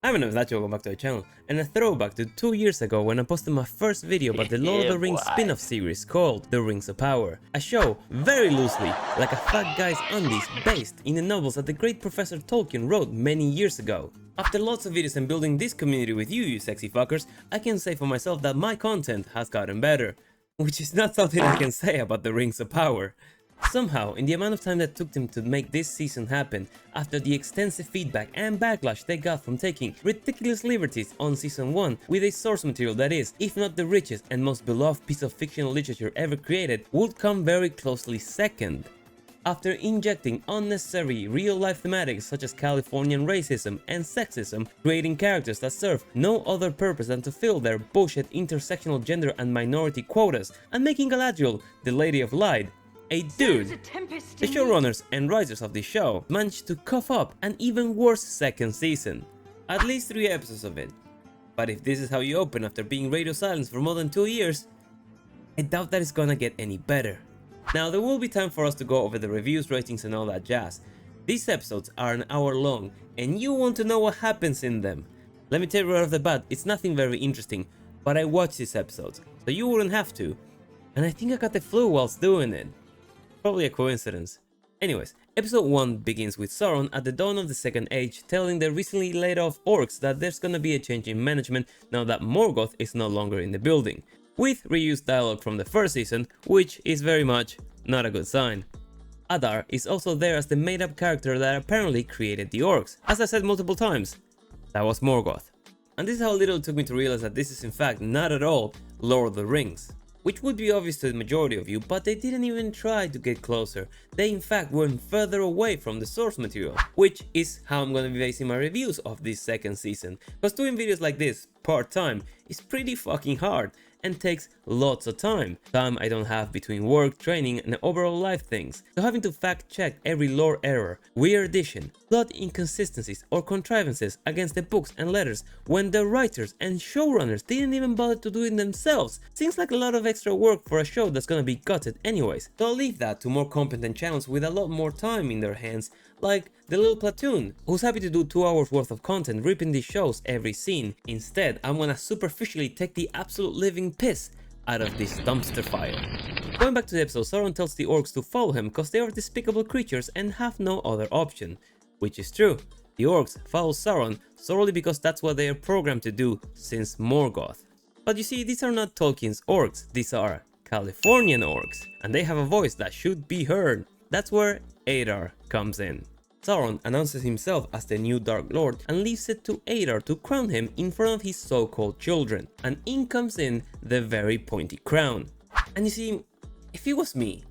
I'm Morfydd Clark, welcome back to the channel, and a throwback to 2 years ago when I posted my first video about the Lord of the Rings spin-off series called The Rings of Power. A show, very loosely, like a fat guy's undies, based in the novels that the great Professor Tolkien wrote many years ago. After lots of videos and building this community with you sexy fuckers, I can say for myself that my content has gotten better. Which is not something I can say about The Rings of Power. Somehow, in the amount of time that took them to make this season happen, after the extensive feedback and backlash they got from taking ridiculous liberties on season 1 with a source material that is, if not the richest and most beloved piece of fictional literature ever created, would come very closely second. After injecting unnecessary real-life thematics such as Californian racism and sexism, creating characters that serve no other purpose than to fill their bullshit intersectional gender and minority quotas, and making Galadriel the Lady of Light, a dude. The showrunners and writers of the show managed to cough up an even worse second season. At least 3 episodes of it. But if this is how you open after being radio silenced for more than 2 years, I doubt that it's gonna get any better. Now there will be time for us to go over the reviews, ratings and all that jazz. These episodes are an hour long and you want to know what happens in them. Let me tell you right off the bat, it's nothing very interesting, but I watched these episodes, so you wouldn't have to. And I think I got the flu whilst doing it. Probably a coincidence. Anyways, episode 1 begins with Sauron at the dawn of the Second Age telling the recently laid off orcs that there's gonna be a change in management now that Morgoth is no longer in the building, with reused dialogue from the first season, which is very much not a good sign. Adar is also there as the made-up character that apparently created the orcs. As I said multiple times, that was Morgoth. And this is how little it took me to realize that this is in fact not at all Lord of the Rings. Which would be obvious to the majority of you, but they didn't even try to get closer. They in fact went further away from the source material, which is how I'm gonna be basing my reviews of this second season. Because doing videos like this part-time is pretty fucking hard and takes lots of time I don't have between work, training and overall life things. So having to fact check every lore error, weird addition, plot inconsistencies or contrivances against the books and letters when the writers and showrunners didn't even bother to do it themselves seems like a lot of extra work for a show that's gonna be gutted anyways. So I'll leave that to more competent channels with a lot more time in their hands, like the little platoon, who's happy to do 2 hours worth of content ripping these shows every scene. Instead, I'm gonna superficially take the absolute living piss out of this dumpster fire. Going back to the episode, Sauron tells the orcs to follow him cause they are despicable creatures and have no other option. Which is true. The orcs follow Sauron solely because that's what they are programmed to do since Morgoth. But you see, these are not Tolkien's orcs, these are Californian orcs, and they have a voice that should be heard. That's where Adar comes in. Sauron announces himself as the new Dark Lord and leaves it to Adar to crown him in front of his so-called children, and in comes in the very pointy crown. And you see, if it was me,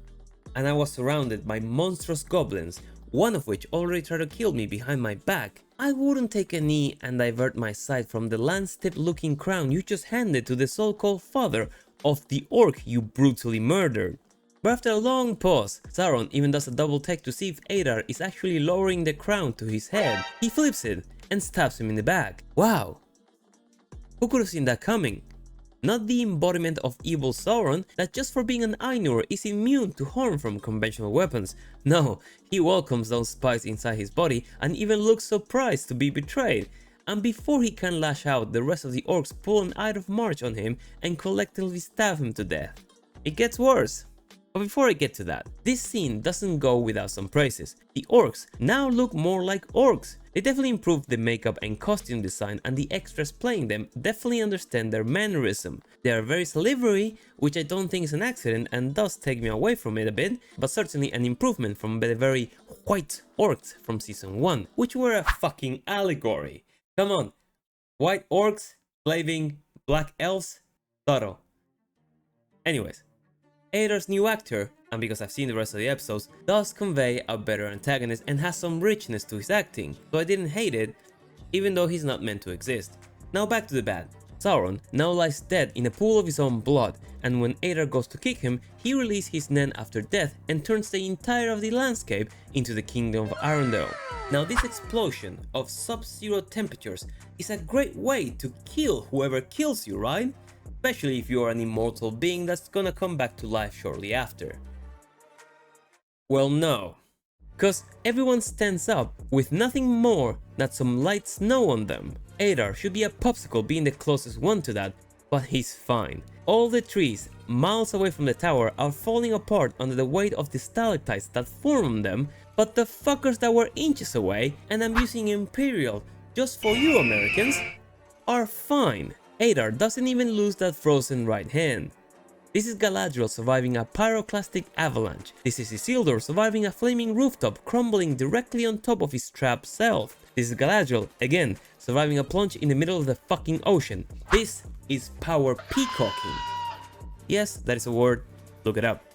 and I was surrounded by monstrous goblins, one of which already tried to kill me behind my back, I wouldn't take a knee and divert my sight from the lance-tip looking crown you just handed to the so-called father of the orc you brutally murdered. But after a long pause, Sauron even does a double take to see if Adar is actually lowering the crown to his head. He flips it and stabs him in the back. Wow! Who could have seen that coming? Not the embodiment of evil Sauron that just for being an Ainur is immune to harm from conventional weapons. No, he welcomes those spies inside his body and even looks surprised to be betrayed. And before he can lash out, the rest of the orcs pull an Eye of March on him and collectively stab him to death. It gets worse. But before I get to that, this scene doesn't go without some praises. The orcs now look more like orcs. They definitely improved the makeup and costume design, and the extras playing them definitely understand their mannerism. They are very slivery, which I don't think is an accident and does take me away from it a bit, but certainly an improvement from the very white orcs from season 1, which were a fucking allegory. Come on, white orcs, slaving, black elves, subtle. Anyways. Adar's new actor, and because I've seen the rest of the episodes, does convey a better antagonist and has some richness to his acting, so I didn't hate it, even though he's not meant to exist. Now back to the bad. Sauron now lies dead in a pool of his own blood, and when Adar goes to kick him, he releases his Nen after death and turns the entire of the landscape into the kingdom of Arundel. Now this explosion of sub-zero temperatures is a great way to kill whoever kills you, right? Especially if you are an immortal being that's gonna come back to life shortly after. Well, no. Cause everyone stands up with nothing more than some light snow on them. Adar should be a popsicle being the closest one to that, but he's fine. All the trees miles away from the tower are falling apart under the weight of the stalactites that form on them, but the fuckers that were inches away, and I'm using Imperial just for you Americans, are fine. Adar doesn't even lose that frozen right hand. This is Galadriel surviving a pyroclastic avalanche. This is Isildur surviving a flaming rooftop crumbling directly on top of his trapped self. This is Galadriel, again, surviving a plunge in the middle of the fucking ocean. This is power peacocking. Yes, that is a word, look it up.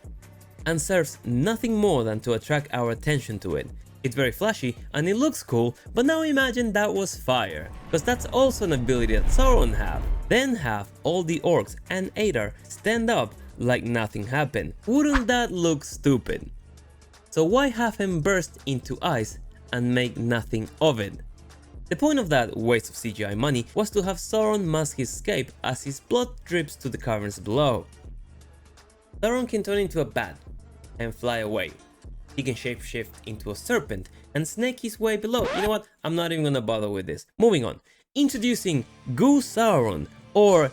And serves nothing more than to attract our attention to it. It's very flashy and it looks cool, but now imagine that was fire, because that's also an ability that Sauron have. Then have all the orcs and Adar stand up like nothing happened. Wouldn't that look stupid? So why have him burst into ice and make nothing of it? The point of that waste of CGI money was to have Sauron mask his escape as his blood drips to the caverns below. Sauron can turn into a bat and fly away. He can shapeshift into a serpent and snake his way below. You know what? I'm not even gonna bother with this. Moving on. Introducing Goo Sauron, or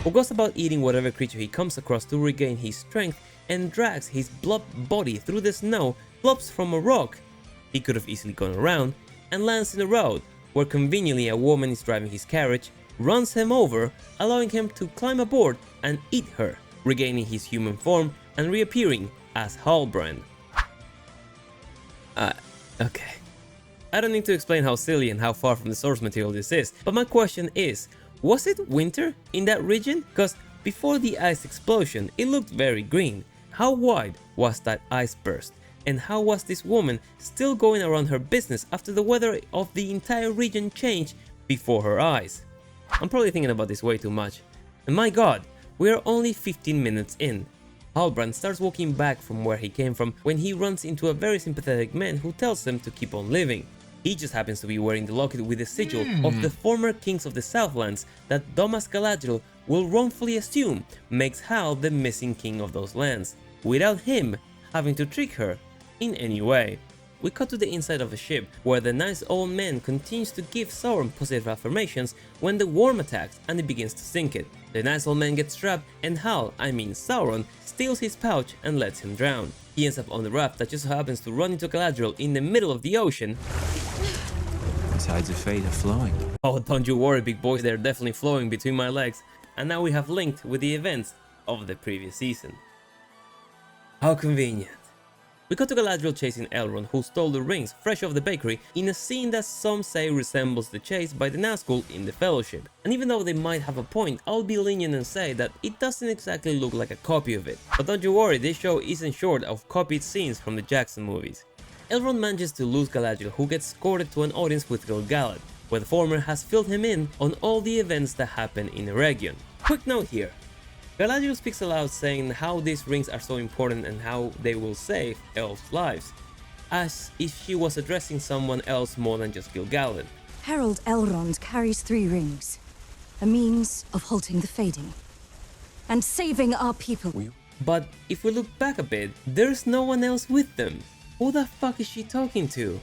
who goes about eating whatever creature he comes across to regain his strength and drags his blob body through the snow, flops from a rock. He could have easily gone around and lands in a road where conveniently a woman is driving his carriage, runs him over, allowing him to climb aboard and eat her, regaining his human form and reappearing as Halbrand. Okay. I don't need to explain how silly and how far from the source material this is, but my question is, was it winter in that region? Because before the ice explosion, it looked very green. How wide was that ice burst? And how was this woman still going around her business after the weather of the entire region changed before her eyes? I'm probably thinking about this way too much. And my god, we are only 15 minutes in. Halbrand starts walking back from where he came from when he runs into a very sympathetic man who tells him to keep on living. He just happens to be wearing the locket with the sigil of the former kings of the Southlands that Dumbass Galadriel will wrongfully assume makes Hal the missing king of those lands, without him having to trick her in any way. We cut to the inside of a ship where the nice old man continues to give Sauron positive affirmations when the worm attacks and he begins to sink it. The nice old man gets trapped and Hal, I mean Sauron, steals his pouch and lets him drown. He ends up on the raft that just so happens to run into Galadriel in the middle of the ocean. The tides of fate are flowing. Oh, don't you worry big boys, they're definitely flowing between my legs. And now we have linked with the events of the previous season. How convenient. We got to Galadriel chasing Elrond, who stole the rings fresh off the bakery, in a scene that some say resembles the chase by the Nazgul in the Fellowship. And even though they might have a point, I'll be lenient and say that it doesn't exactly look like a copy of it. But don't you worry, this show isn't short of copied scenes from the Jackson movies. Elrond manages to lose Galadriel, who gets escorted to an audience with Gil-galad, where the former has filled him in on all the events that happen in the region. Quick note here. Galadriel speaks aloud saying how these rings are so important and how they will save elves' lives, as if she was addressing someone else more than just Gil-galad. Herald Elrond carries 3 rings, a means of halting the fading and saving our people. But if we look back a bit, there's no one else with them. Who the fuck is she talking to?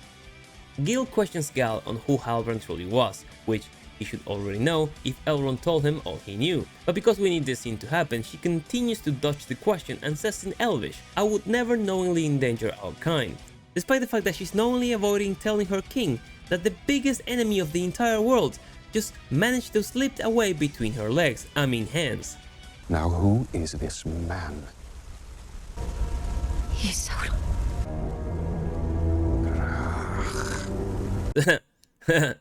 Gil questions Gal on who Halbrand truly was, which he should already know if Elrond told him all he knew. But because we need this scene to happen, she continues to dodge the question and says in Elvish, I would never knowingly endanger our kind. Despite the fact that she's knowingly avoiding telling her king that the biggest enemy of the entire world just managed to slip away between her legs, I mean hands. Now who is this man? He's Sauron.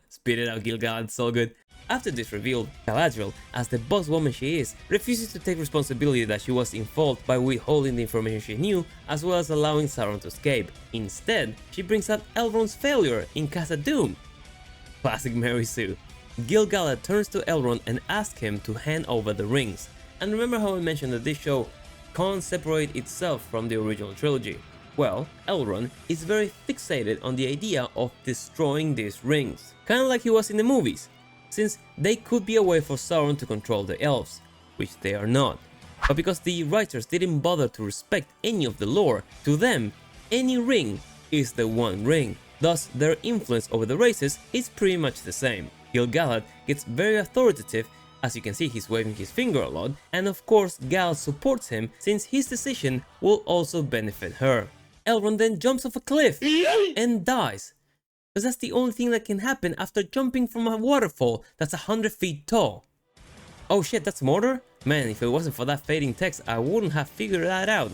Spit it out, Gil-galad, it's so good. After this reveal, Galadriel, as the boss woman she is, refuses to take responsibility that she was in fault by withholding the information she knew, as well as allowing Sauron to escape. Instead, she brings up Elrond's failure in Khazad-dûm. Classic Mary Sue. Gil-galad turns to Elrond and asks him to hand over the rings. And remember how I mentioned that this show can't separate itself from the original trilogy? Well, Elrond is very fixated on the idea of destroying these rings, kinda like he was in the movies, since they could be a way for Sauron to control the elves, which they are not. But because the writers didn't bother to respect any of the lore, to them, any ring is the one ring, thus their influence over the races is pretty much the same. Gil-galad gets very authoritative. As you can see, he's waving his finger a lot, and of course Gal supports him since his decision will also benefit her. Elrond then jumps off a cliff and dies, because that's the only thing that can happen after jumping from a waterfall that's 100 feet tall. Oh shit, that's Mordor? Man, if it wasn't for that fading text, I wouldn't have figured that out.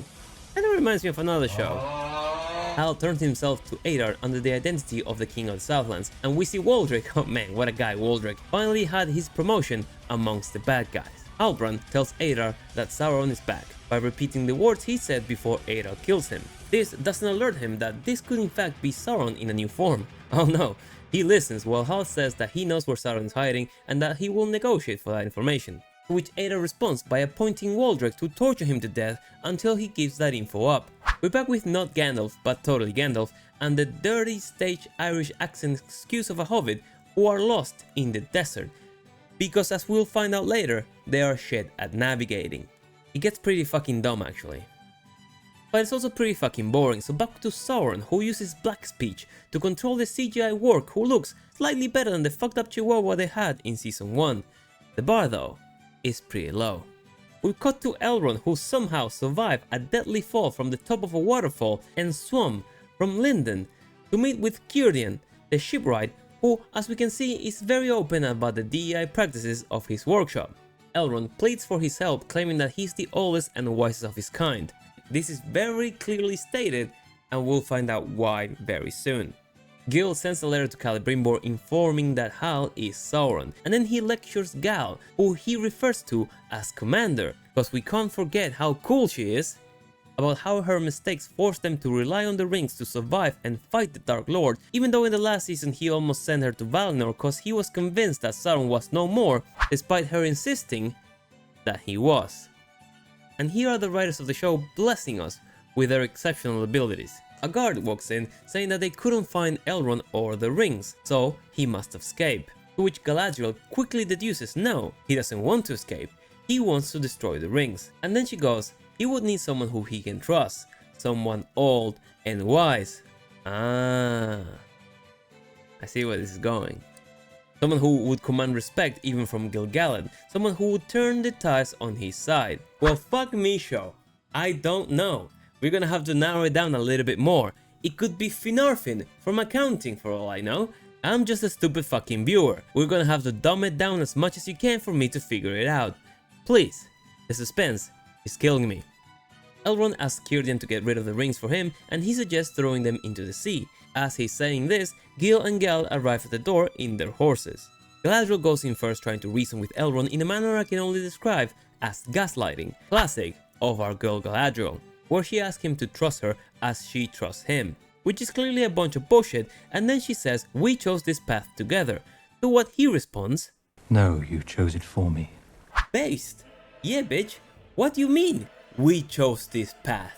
And it reminds me of another show. Hal turned himself to Adar under the identity of the King of the Southlands, and we see Waldrick, oh man, what a guy Waldrick, finally had his promotion amongst the bad guys. Halbrand tells Adar that Sauron is back, by repeating the words he said before Adar kills him. This doesn't alert him that this could in fact be Sauron in a new form. Oh no, he listens while Hal says that he knows where Sauron is hiding and that he will negotiate for that information. To which Adar responds by appointing Waldrick to torture him to death until he gives that info up. We're back with not Gandalf, but totally Gandalf, and the dirty stage Irish accent excuse of a hobbit who are lost in the desert. Because as we'll find out later, they are shit at navigating. It gets pretty fucking dumb actually. But it's also pretty fucking boring, so back to Sauron, who uses black speech to control the CGI work, who looks slightly better than the fucked up chihuahua they had in season 1. The bar though is pretty low. We cut to Elrond, who somehow survived a deadly fall from the top of a waterfall and swam from Lindon to meet with Círdan, the shipwright, who, as we can see, is very open about the DEI practices of his workshop. Elrond pleads for his help, claiming that he's the oldest and wisest of his kind. This is very clearly stated, and we'll find out why very soon. Gil sends a letter to Celebrimbor informing that Hal is Sauron, and then he lectures Gal, who he refers to as Commander, because we can't forget how cool she is, about how her mistakes forced them to rely on the rings to survive and fight the Dark Lord, even though in the last season he almost sent her to Valinor because he was convinced that Sauron was no more, despite her insisting that he was. And here are the writers of the show blessing us with their exceptional abilities. A guard walks in saying that they couldn't find Elrond or the rings, so he must escape. To which Galadriel quickly deduces no, he doesn't want to escape, he wants to destroy the rings. And then she goes, he would need someone who he can trust, someone old and wise. Ah, I see where this is going. Someone who would command respect even from Gil-galad, someone who would turn the tides on his side. Well, fuck me, show. I don't know. We're gonna have to narrow it down a little bit more. It could be Finarfin from accounting for all I know. I'm just a stupid fucking viewer. We're gonna have to dumb it down as much as you can for me to figure it out. Please, the suspense is killing me. Elrond asks Círdan to get rid of the rings for him, and he suggests throwing them into the sea. As he's saying this, Gil and Gal arrive at the door in their horses. Galadriel goes in first, trying to reason with Elrond in a manner I can only describe as gaslighting, classic of our girl Galadriel, where she asks him to trust her as she trusts him, which is clearly a bunch of bullshit, and then she says we chose this path together, to what he responds, No, you chose it for me. based. Yeah bitch, what do you mean we chose this path?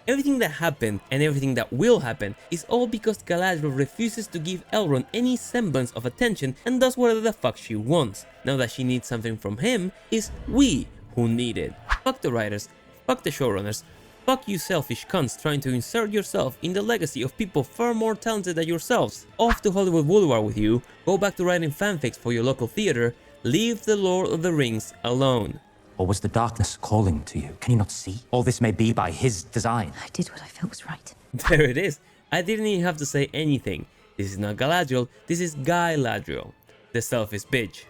Everything that happened and everything that will happen is all because Galadriel refuses to give Elrond any semblance of attention and does whatever the fuck she wants. Now that she needs something from him, it's we who need it. Fuck the writers, fuck the showrunners, fuck you selfish cunts trying to insert yourself in the legacy of people far more talented than yourselves. Off to Hollywood Boulevard with you, go back to writing fanfics for your local theater, leave the Lord of the Rings alone. Or was the darkness calling to you? Can you not see? All this may be by his design. I did what I felt was right. There it is. I didn't even have to say anything. This is not Galadriel, this is Guy-ladriel, the selfish bitch.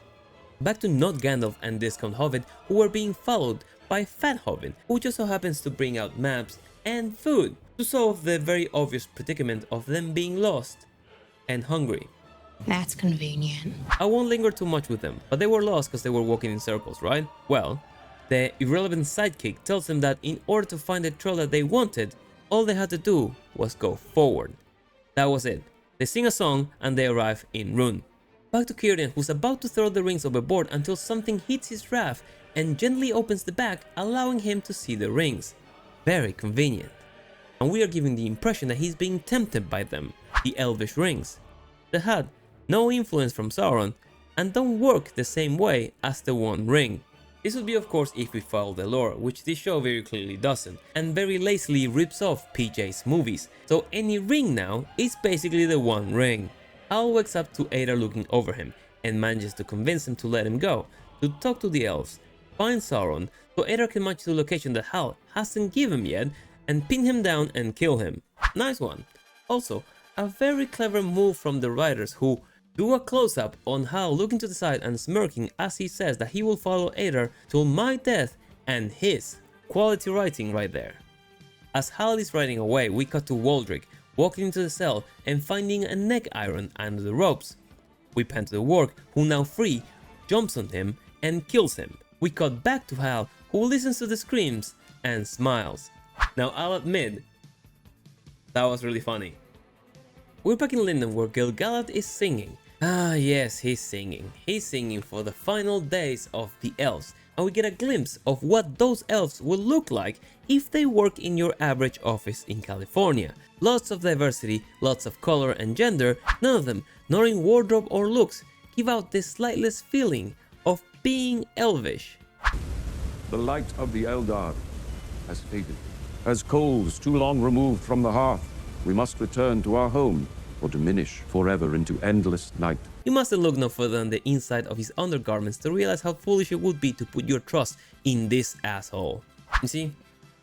Back to not Gandalf and Discount Hobbit, who were being followed by Fat Hobbit, who just so happens to bring out maps and food to solve the very obvious predicament of them being lost and hungry. That's convenient. I won't linger too much with them, but they were lost because they were walking in circles, right? Well, the irrelevant sidekick tells them that in order to find the trail that they wanted, all they had to do was go forward. That was it. They sing a song and they arrive in Rhûn. Back to Círdan, who's about to throw the rings overboard until something hits his raft and gently opens the back, allowing him to see the rings. Very convenient. And we are given the impression that he's being tempted by them, the elvish rings, that had no influence from Sauron and don't work the same way as the One Ring. This would be of course if we follow the lore, which this show very clearly doesn't, and very lazily rips off PJ's movies, so any ring now is basically the One Ring. Hal wakes up to Adar looking over him, and manages to convince him to let him go, to talk to the elves, find Sauron, so Adar can match the location that Hal hasn't given him yet, and pin him down and kill him. Nice one. Also, a very clever move from the writers who do a close-up on Hal looking to the side and smirking as he says that he will follow Adar till my death and his. Quality writing right there. As Hal is riding away, we cut to Waldrick walking into the cell and finding a neck iron under the ropes. We pan to the Warg, who now free, jumps on him and kills him. We cut back to Hal, who listens to the screams and smiles. Now I'll admit, that was really funny. We're back in Linden where Gil-galad is singing. Ah yes, he's singing. He's singing for the final days of the elves, and we get a glimpse of what those elves will look like if they work in your average office in California. Lots of diversity, lots of color and gender, none of them, nor in wardrobe or looks, give out this slightless feeling of being elvish. The light of the Eldar has faded. As coals too long removed from the hearth, we must return to our home or diminish forever into endless night. You mustn't look no further than the inside of his undergarments to realize how foolish it would be to put your trust in this asshole. You see,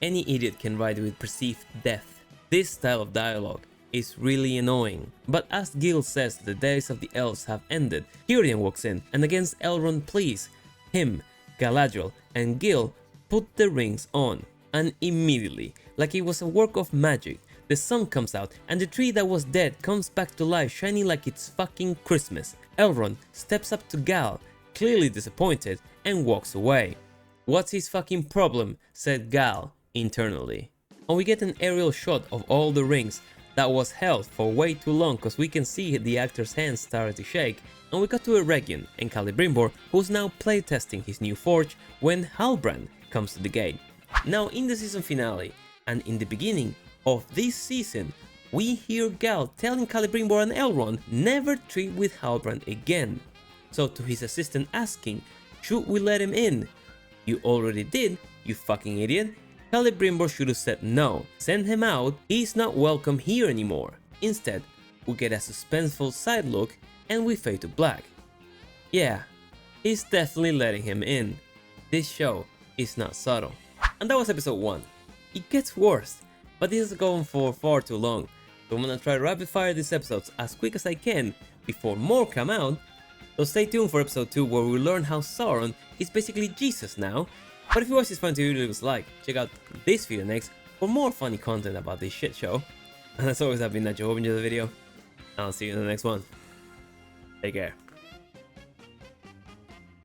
any idiot can write with perceived death. This style of dialogue is really annoying. But as Gil says the days of the elves have ended, Cirion walks in and against Elrond's pleas, him, Galadriel and Gil put the rings on. And immediately, like it was a work of magic, the sun comes out and the tree that was dead comes back to life shining like it's fucking Christmas. Elrond steps up to Gal, clearly disappointed, and walks away. What's his fucking problem? Said Gal internally. And we get an aerial shot of all the rings that was held for way too long cause we can see the actor's hands started to shake, and we got to Eregion and Celebrimbor, who's now playtesting his new forge when Halbrand comes to the gate. Now in the season finale and in the beginning of this season, we hear Gal telling Celebrimbor and Elrond never treat with Halbrand again. So to his assistant asking, should we let him in? You already did, you fucking idiot. Celebrimbor should have said no, send him out, he's not welcome here anymore. Instead, we get a suspenseful side look and we fade to black. Yeah, he's definitely letting him in. This show is not subtle. And that was episode 1. It gets worse, but this is going for far too long, so I'm gonna try to rapid fire these episodes as quick as I can before more come out. So stay tuned for episode 2 where we learn how Sauron is basically Jesus now. But if you watch this fun video, leave us a like, check out this video next for more funny content about this shit show. And as always, I've been Nacho, hope you enjoyed the video, and I'll see you in the next one. Take care.